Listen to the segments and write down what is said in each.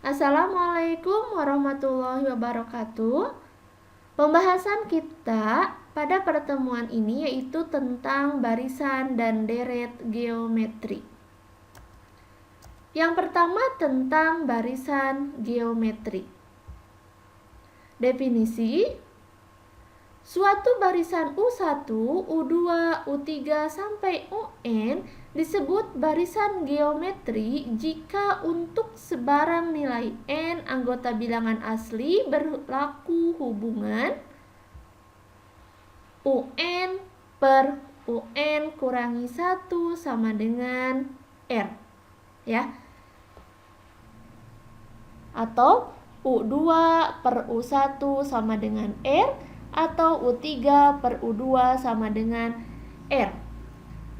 Assalamualaikum warahmatullahi wabarakatuh. Pembahasan kita pada pertemuan ini yaitu tentang barisan dan deret geometri. Yang pertama tentang barisan geometri. Definisi: suatu barisan U1, U2, U3 sampai UN disebut barisan geometri jika untuk sebarang nilai n anggota bilangan asli berlaku hubungan UN per UN kurangi 1 sama dengan R, ya. Atau U2 per U1 sama dengan R, atau U3 per U2 sama dengan R.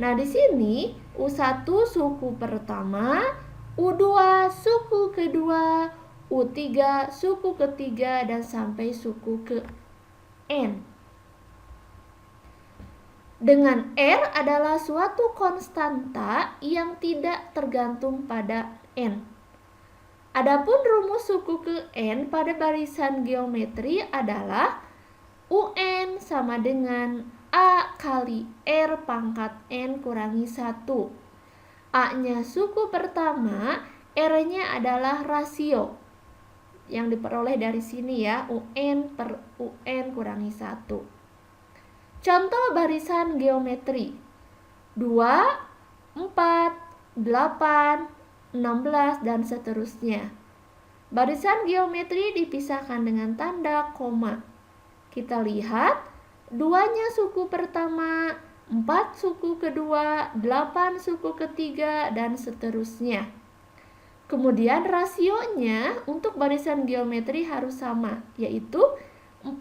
Nah, di sini U1 suku pertama, U2 suku kedua, U3 suku ketiga, dan sampai suku ke N. Dengan R adalah suatu konstanta yang tidak tergantung pada N. Adapun rumus suku ke N pada barisan geometri adalah UN sama dengan A kali R pangkat N kurangi 1. A-nya suku pertama, R-nya adalah rasio yang diperoleh dari sini ya, UN per UN kurangi 1. Contoh barisan geometri 2, 4, 8, 16, dan seterusnya. Barisan geometri dipisahkan dengan tanda koma. Kita lihat 2-nya suku pertama, 4 suku kedua, 8 suku ketiga, dan seterusnya. Kemudian rasionya untuk barisan geometri harus sama, yaitu 4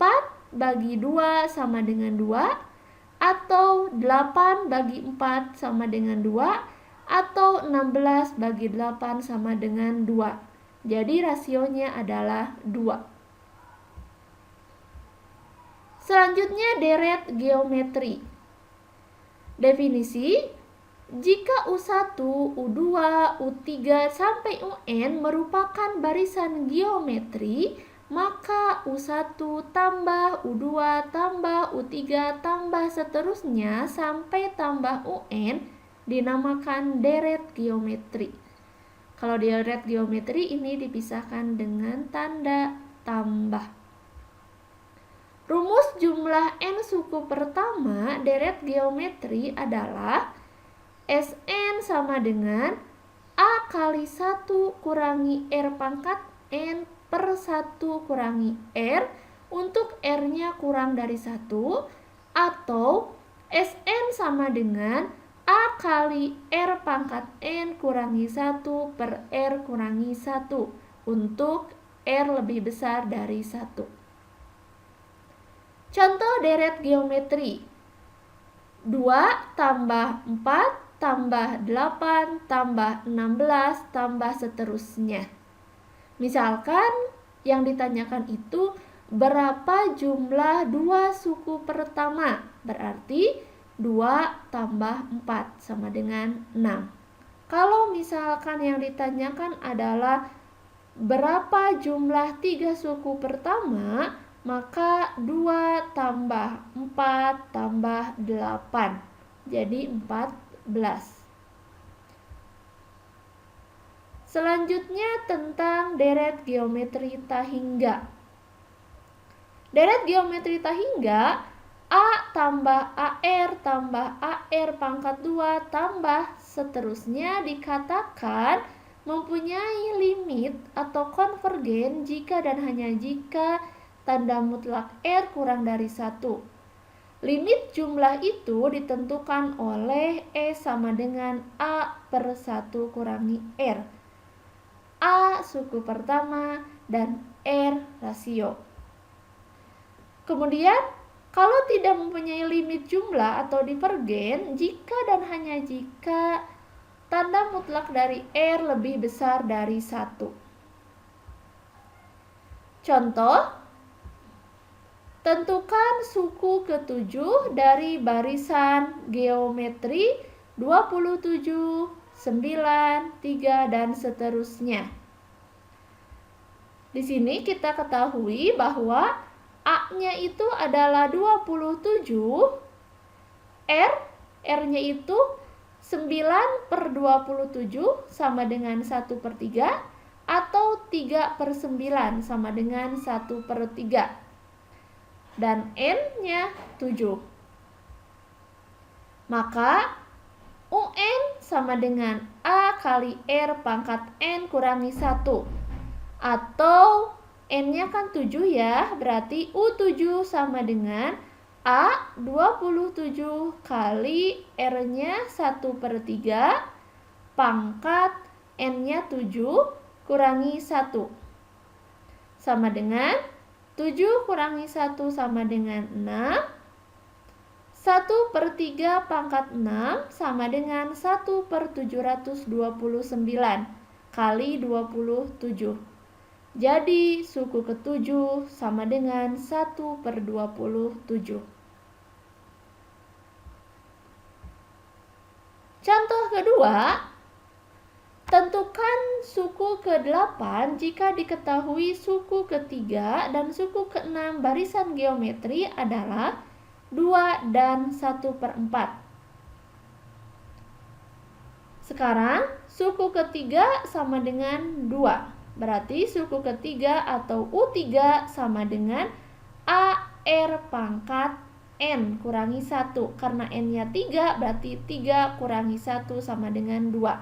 bagi 2 sama dengan 2, atau 8 bagi 4 sama dengan 2, atau 16 bagi 8 sama dengan 2. Jadi rasionya adalah 2. Selanjutnya deret geometri. Definisi: jika U1, U2, U3 sampai UN merupakan barisan geometri, maka U1 tambah U2 tambah U3 tambah seterusnya sampai tambah UN dinamakan deret geometri. Kalau deret geometri ini dipisahkan dengan tanda tambah. Rumus jumlah n suku pertama deret geometri adalah Sn sama dengan A kali 1 kurangi R pangkat N per 1 kurangi R untuk R-nya kurang dari 1, atau Sn sama dengan A kali R pangkat N kurangi 1 per R kurangi 1 untuk R lebih besar dari 1. Contoh deret geometri 2 tambah 4 tambah 8 tambah 16 tambah seterusnya. Misalkan yang ditanyakan itu berapa jumlah 2 suku pertama, berarti 2 tambah 4 sama dengan 6. Kalau misalkan yang ditanyakan adalah berapa jumlah 3 suku pertama, maka 2 tambah 4 tambah 8, jadi 14. Selanjutnya tentang deret geometri tahingga. Deret geometri tahingga A tambah AR tambah AR pangkat 2 tambah seterusnya dikatakan mempunyai limit atau konvergen jika dan hanya jika tanda mutlak R kurang dari 1. Limit jumlah itu ditentukan oleh E sama dengan A per 1 kurangi R. A suku pertama dan R rasio. Kemudian kalau tidak mempunyai limit jumlah atau divergen jika dan hanya jika tanda mutlak dari R lebih besar dari 1. Contoh: tentukan suku ke-7 dari barisan geometri 27, 9, 3, dan seterusnya. Di sini kita ketahui bahwa A-nya itu adalah 27, R-nya itu 9/27 sama dengan 1/3, atau 3/9 sama dengan 1/3. Dan N-nya 7. Maka UN sama dengan A kali R pangkat N kurangi 1. Atau N-nya kan 7 ya, berarti U7 sama dengan A 27 kali R-nya 1/3 pangkat N-nya 7 kurangi 1. Sama dengan 7 kurangi 1 sama dengan 6. 1/3 pangkat 6 sama dengan 1/729 kali 27. Jadi suku ke-7 sama dengan 1/27. Contoh kedua, tentukan suku ke-8 jika diketahui suku ke-3 dan suku ke-6 barisan geometri adalah 2 dan 1/4. Sekarang suku ke-3 sama dengan 2. Berarti suku ke-3 atau U3 sama dengan AR pangkat N kurangi 1. Karena N-nya 3, berarti 3 kurangi 1 sama dengan 2.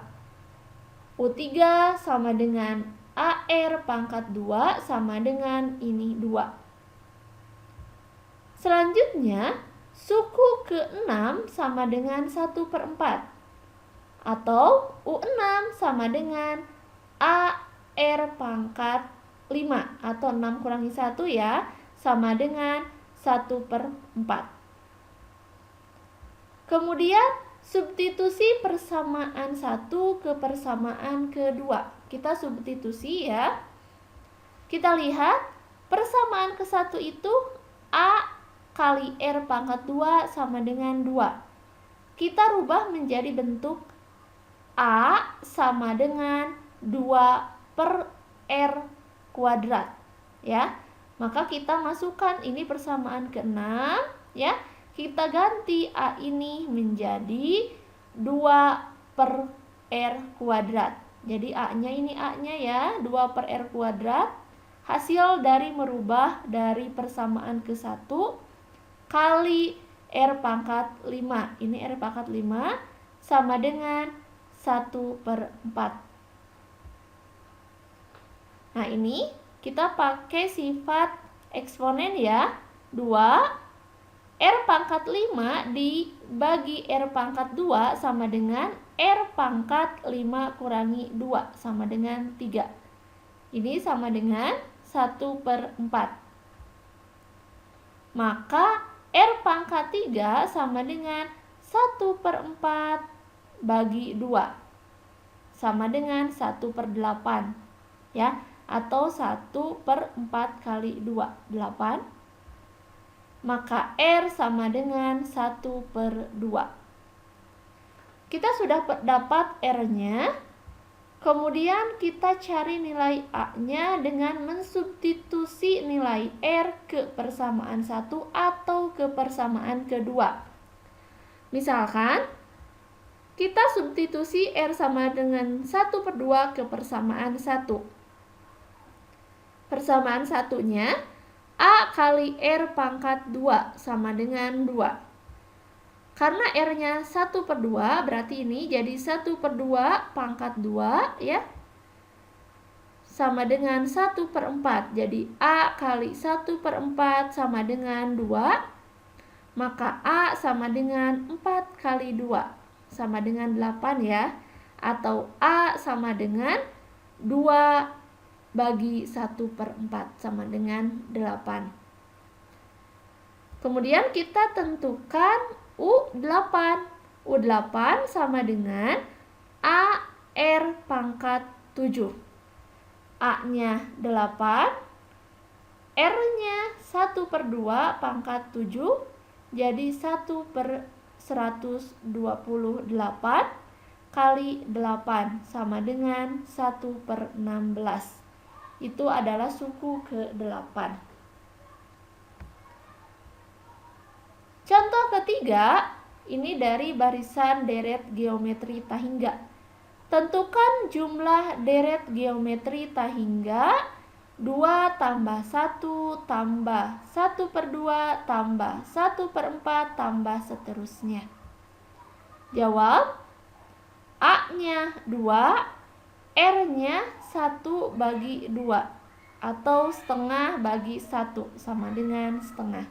U3 sama dengan AR pangkat 2 sama dengan ini 2. Selanjutnya, suku ke-6 sama dengan 1/4. Atau U6 sama dengan AR pangkat 5 atau 6 kurangi 1 ya, sama dengan 1/4. Kemudian substitusi persamaan 1 ke persamaan kedua. Kita substitusi ya. Kita lihat persamaan ke-1 itu A kali R pangkat 2 sama dengan 2. Kita rubah menjadi bentuk A sama dengan 2/R kuadrat ya. Maka kita masukkan ini persamaan ke-6 ya. Kita ganti A ini menjadi 2/R kuadrat. Jadi A-nya ini A-nya ya, 2/R kuadrat. Hasil dari merubah dari persamaan ke-1 kali R pangkat 5. Ini R pangkat 5 sama dengan 1/4. Nah, ini kita pakai sifat eksponen ya. 2 R pangkat 5 dibagi R pangkat 2 sama dengan R pangkat 5 kurangi 2 sama dengan 3. Ini sama dengan 1/4. Maka R pangkat 3 sama dengan 1/4 bagi 2 sama dengan 1/8 ya, atau 1/4 kali 2, 8. Maka R sama dengan 1/2. Kita sudah dapat R-nya. Kemudian kita cari nilai A-nya dengan mensubstitusi nilai R ke persamaan 1 atau ke persamaan kedua. Misalkan kita substitusi R sama dengan 1/2 ke persamaan 1. Persamaan satunya A kali R pangkat 2 sama dengan 2. Karena R-nya 1/2, berarti ini jadi 1/2 pangkat 2 ya, sama dengan 1/4. Jadi A kali 1/4 sama dengan 2. Maka A sama dengan 4 kali 2 sama dengan 8 ya. Atau A sama dengan 2 bagi 1/4 sama dengan 8. Kemudian kita tentukan U8. U8 sama dengan AR pangkat 7. A-nya 8, R-nya 1/2 pangkat 7, jadi 1/128 kali 8 sama dengan 1/16. Itu adalah suku ke-8. Contoh ketiga, ini dari barisan deret geometri Tahingga. Tentukan jumlah deret geometri Tahingga 2 tambah 1 tambah 1/2 tambah 1/4 tambah seterusnya. Jawab, A-nya 2, R-nya 1/2 atau setengah bagi 1 sama dengan setengah.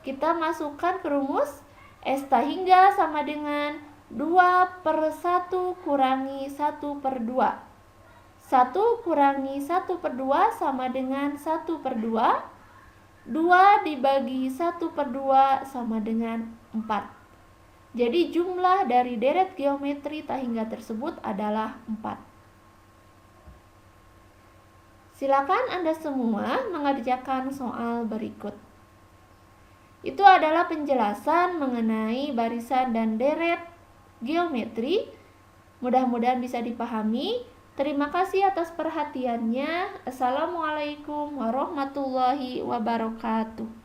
Kita masukkan ke rumus. S Tahingga sama dengan 2/1 kurangi 1/2. 1 kurangi 1/2 sama dengan 1/2. 2 dibagi 1/2 sama dengan 4. Jadi jumlah dari deret geometri Tahingga tersebut adalah 4. Silakan Anda semua mengerjakan soal berikut. Itu adalah penjelasan mengenai barisan dan deret geometri. Mudah-mudahan bisa dipahami. Terima kasih atas perhatiannya. Assalamualaikum warahmatullahi wabarakatuh.